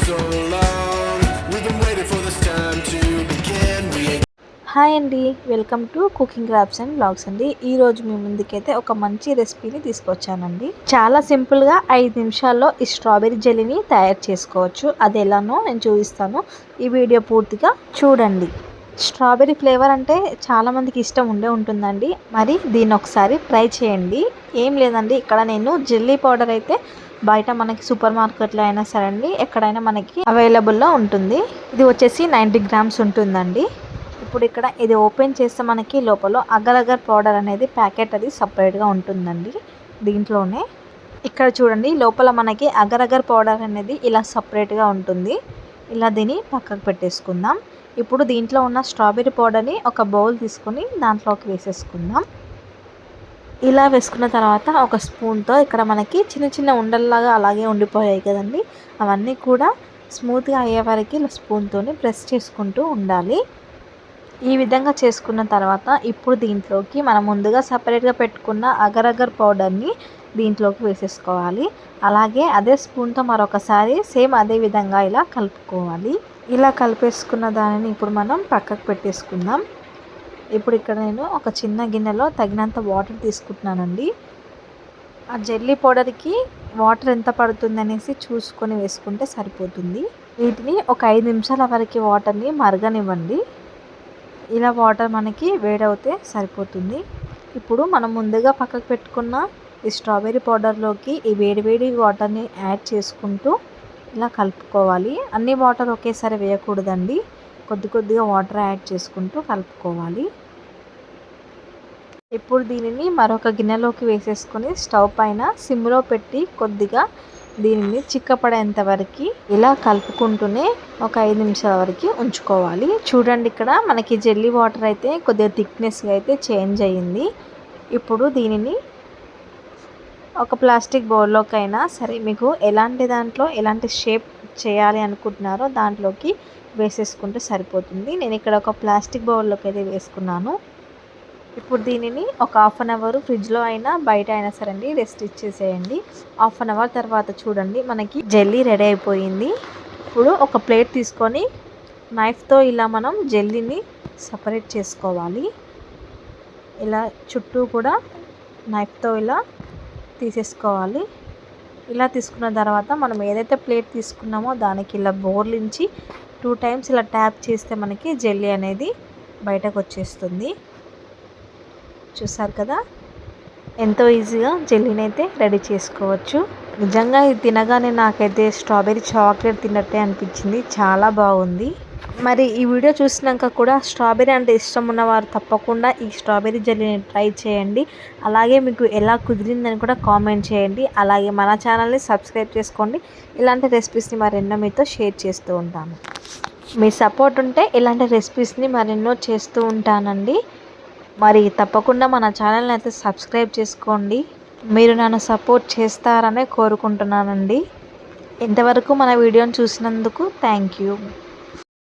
so long. We've been waiting for this time to begin. Hi అండి, welcome to cooking crafts and blogs అండి. ఈరోజు మీ ముందుకైతే ఒక మంచి రెసిపీని తీసుకొచ్చానండి. చాలా సింపుల్గా 5 నిమిషాల్లో ఈ స్ట్రాబెరీ జెల్లీని తయారు చేసుకోవచ్చు. అది ఎలానో నేను చూపిస్తాను, ఈ వీడియో పూర్తిగా చూడండి. స్ట్రాబెరీ ఫ్లేవర్ అంటే చాలామందికి ఇష్టం ఉంటుందండి. మరి దీన్ని ఒకసారి ట్రై చేయండి. ఏం లేదండి, ఇక్కడ నేను జెల్లీ పౌడర్ అయితే బయట మనకి సూపర్ మార్కెట్లో అయినా సరే అండి, ఎక్కడైనా మనకి అవైలబుల్లో ఉంటుంది. ఇది వచ్చేసి 90 గ్రామ్స్ ఉంటుందండి. ఇప్పుడు ఇక్కడ ఇది ఓపెన్ చేస్తే మనకి లోపల అగర్ అగర్ పౌడర్ అనేది ప్యాకెట్ అది సపరేట్గా ఉంటుందండి. దీంట్లోనే ఇక్కడ చూడండి, లోపల మనకి అగర్ అగర్ పౌడర్ అనేది ఇలా సపరేట్గా ఉంటుంది. ఇలా దీన్ని పక్కకు పెట్టేసుకుందాం. ఇప్పుడు దీంట్లో ఉన్న స్ట్రాబెరీ పౌడర్ని ఒక బౌల్ తీసుకొని దాంట్లోకి వేసేసుకుందాం. ఇలా వేసుకున్న తర్వాత ఒక స్పూన్తో ఇక్కడ మనకి చిన్న చిన్న ఉండల్లాగా అలాగే ఉండిపోయాయి కదండి, అవన్నీ కూడా స్మూత్గా అయ్యే వరకు ఇలా స్పూన్తోని ప్రెస్ చేసుకుంటూ ఉండాలి. ఈ విధంగా చేసుకున్న తర్వాత ఇప్పుడు దీంట్లోకి మనం ముందుగా సపరేట్గా పెట్టుకున్న అగర్ అగర్ పౌడర్ని దీంట్లోకి వేసేసుకోవాలి. అలాగే అదే స్పూన్తో మరొకసారి సేమ్ అదే విధంగా ఇలా కలుపుకోవాలి. ఇలా కలిపేసుకున్న దానిని ఇప్పుడు మనం పక్కకు పెట్టేసుకుందాం. ఇప్పుడు ఇక్కడ నేను ఒక చిన్న గిన్నెలో తగినంత వాటర్ తీసుకుంటున్నానండి. ఆ జెల్లీ పౌడర్కి వాటర్ ఎంత పడుతుంది అనేసి చూసుకొని వేసుకుంటే సరిపోతుంది. వీటిని ఒక 5 నిమిషాల వరకు వాటర్ని మరగనివ్వండి. ఇలా వాటర్ మనకి వేడవుతే సరిపోతుంది. ఇప్పుడు మనం ముందుగా పక్కకు పెట్టుకున్న ఈ స్ట్రాబెరీ పౌడర్లోకి ఈ వేడివేడి వాటర్ని యాడ్ చేసుకుంటూ ఇలా కలుపుకోవాలి. అన్ని వాటర్ ఒకేసారి వేయకూడదండి, కొద్ది కొద్దిగా వాటర్ యాడ్ చేసుకుంటూ కలుపుకోవాలి. ఇప్పుడు దీనిని మరొక గిన్నెలోకి వేసేసుకొని స్టవ్ పైన సిమ్లో పెట్టి కొద్దిగా దీనిని చిక్కపడేంత వరకు ఇలా కలుపుకుంటూనే ఒక 5 నిమిషాల వరకు ఉంచుకోవాలి. చూడండి, ఇక్కడ మనకి జెల్లీ వాటర్ అయితే కొద్దిగా థిక్నెస్గా అయితే చేంజ్ అయ్యింది. ఇప్పుడు దీనిని ఒక ప్లాస్టిక్ బౌల్లోకైనా సరే, మీకు ఎలాంటి దాంట్లో ఎలాంటి షేప్ చేయాలి అనుకుంటున్నారో దాంట్లోకి వేసేసుకుంటే సరిపోతుంది. నేను ఇక్కడ ఒక ప్లాస్టిక్ బౌల్లోకి అయితే వేసుకున్నాను. ఇప్పుడు దీనిని ఒక 1/2 అవర్ ఫ్రిడ్జ్లో అయినా బయట అయినా సరే అండి రెస్ట్ ఇచ్చేసేయండి. 1/2 అవర్ తర్వాత చూడండి, మనకి జెల్లీ రెడీ అయిపోయింది. ఇప్పుడు ఒక ప్లేట్ తీసుకొని నైఫ్తో ఇలా మనం జెల్లీని సపరేట్ చేసుకోవాలి. ఇలా చుట్టూ కూడా నైఫ్తో ఇలా తీసేసుకోవాలి. ఇలా తీసుకున్న తర్వాత మనం ఏదైతే ప్లేట్ తీసుకున్నామో దానికి ఇలా బోర్లించి 2 టైమ్స్ ఇలా ట్యాప్ చేస్తే మనకి జెల్లీ అనేది బయటకు వచ్చేస్తుంది. చూసారు కదా, ఎంతో ఈజీగా జెల్లీని అయితే రెడీ చేసుకోవచ్చు. నిజంగా ఇది తినగానే నాకైతే స్ట్రాబెరీ చాక్లెట్ తిన్నట్టే అనిపించింది, చాలా బాగుంది. మరి ఈ వీడియో చూసినాక కూడా స్ట్రాబెరీ అంటే ఇష్టం ఉన్నవారు తప్పకుండా ఈ స్ట్రాబెరీ జెల్లీని ట్రై చేయండి. అలాగే మీకు ఎలా కుదిరిందని కూడా కామెంట్ చేయండి. అలాగే మన ఛానల్ని సబ్స్క్రైబ్ చేసుకోండి. ఇలాంటి రెసిపీస్ని మరెన్నో మీతో షేర్ చేస్తూ ఉంటాను. మీ సపోర్ట్ ఉంటే ఇలాంటి రెసిపీస్ని మరెన్నో చేస్తూ ఉంటానండి. మరి తప్పకుండా మన ఛానల్ని అయితే సబ్స్క్రైబ్ చేసుకోండి. మీరు నన్ను సపోర్ట్ చేస్తారనే కోరుకుంటున్నానండి. ఇంతవరకు మన వీడియోని చూసినందుకు థ్యాంక్ యూ.